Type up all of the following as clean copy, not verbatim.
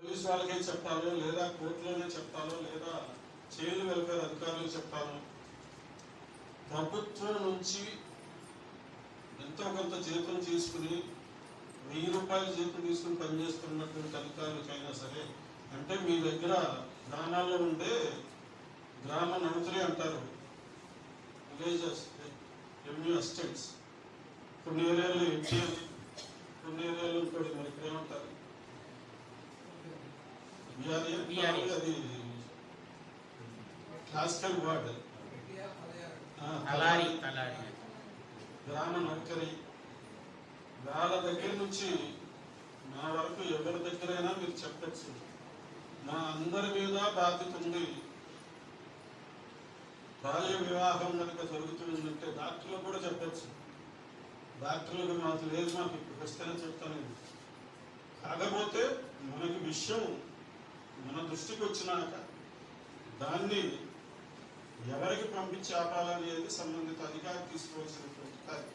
Police వాళ్ళకే చెప్తాను, లేదా కోర్టులోనే చెప్తాను, లేదా చైల్డ్ వెల్ఫేర్ అధికారులకు చెప్తాను. ప్రభుత్వం నుంచి ఎంతో కొంత జీతం తీసుకుని 1000 రూపాయల జీతం తీసుకుని పనిచేస్తున్నటువంటి అధికారులకైనా సరే, అంటే మీ దగ్గర గ్రామాల్లో ఉండే గ్రామ నౌకరీ అంటారు, విలేజెస్ రెవెన్యూ అసిస్టెంట్స్, కొన్ని ఏరియాలో ఎంటీఎల్, కొన్ని ఏరియాలో ఇంకోటి మరి ఇక్కడ ఏమంటారు అది క్లాసికల్ వర్డ్ గ్రామ నౌకరీ. వాళ్ళ దగ్గర నుంచి నా వరకు ఎవరి దగ్గరైనా మీరు చెప్పచ్చు, మా అందరి మీద బాధ్యత ఉంది. బాల్య వివాహం కనుక జరుగుతుందంటే డాక్టర్లు కూడా చెప్పచ్చు, డాక్టర్లకు మాకు లేదు, మాకు ఇప్పుడు వస్తేనే చెప్తాను. కాకపోతే మనకి విషయం మన దృష్టికి వచ్చినాక దాన్ని ఎవరికి పంపించి ఆపాలనేది సంబంధిత అధికారి తీసుకోవాల్సినటువంటి కార్యం.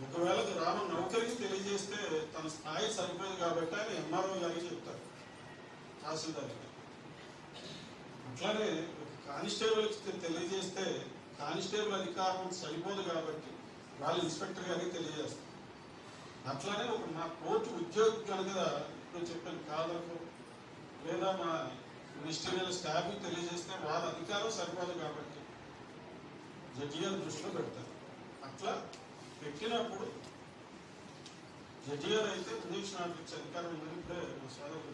ఒకవేళ గ్రామ నౌకరికి తెలియజేస్తే తన స్థాయి సరిపోదు కాబట్టి ఆయన ఎంఆర్ఓ గారికి చెప్తారు, తహసీల్దార్ గారు. అట్లానే కానిస్టేబుల్కి తెలియజేస్తే కానిస్టేబుల్ అధికారం సరిపోదు కాబట్టి వాళ్ళు ఇన్స్పెక్టర్ గారికి తెలియజేస్తారు. అట్లానే మా కోర్టు ఉద్యోగి కనుక ఇప్పుడు చెప్పిన కాదరకు లేదా మా మినిస్టీరియల్ స్టాఫ్కి తెలియజేస్తే వాళ్ళ అధికారం సరిపోదు కాబట్టి జడ్జి గారు దృష్టిలో పెడతారు. అట్లా పెట్టినప్పుడు జడ్జి గారు అయితే ఇంజక్షన్ ఆర్డర్ ఇచ్చే అధికారం ఉందని ఇప్పుడే మా సోదరు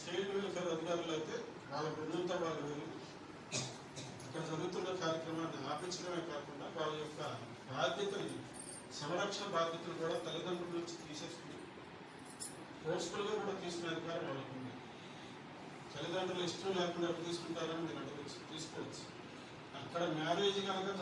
చైల్డ్ వెల్ఫేర్ అధికారులు అయితే వాళ్ళ బృందంతో వాళ్ళు వెళ్ళి ఇక్కడ జరుగుతున్న కార్యక్రమాన్ని ఆపించడమే కాకుండా వాళ్ళ యొక్క బాధ్యతని, సంరక్షణ బాధ్యతలు కూడా తల్లిదండ్రుల నుంచి తీసేసుకుని ఫోర్స్ఫుల్గా కూడా తీసుకునే అధికారం వాళ్ళకు ఉంది. తల్లిదండ్రులు ఇష్టం లేకుండా ఎప్పుడు తీసుకుంటారని మీరు అడగచ్చు, తీసుకోవచ్చు. అక్కడ మ్యారేజ్ కనుక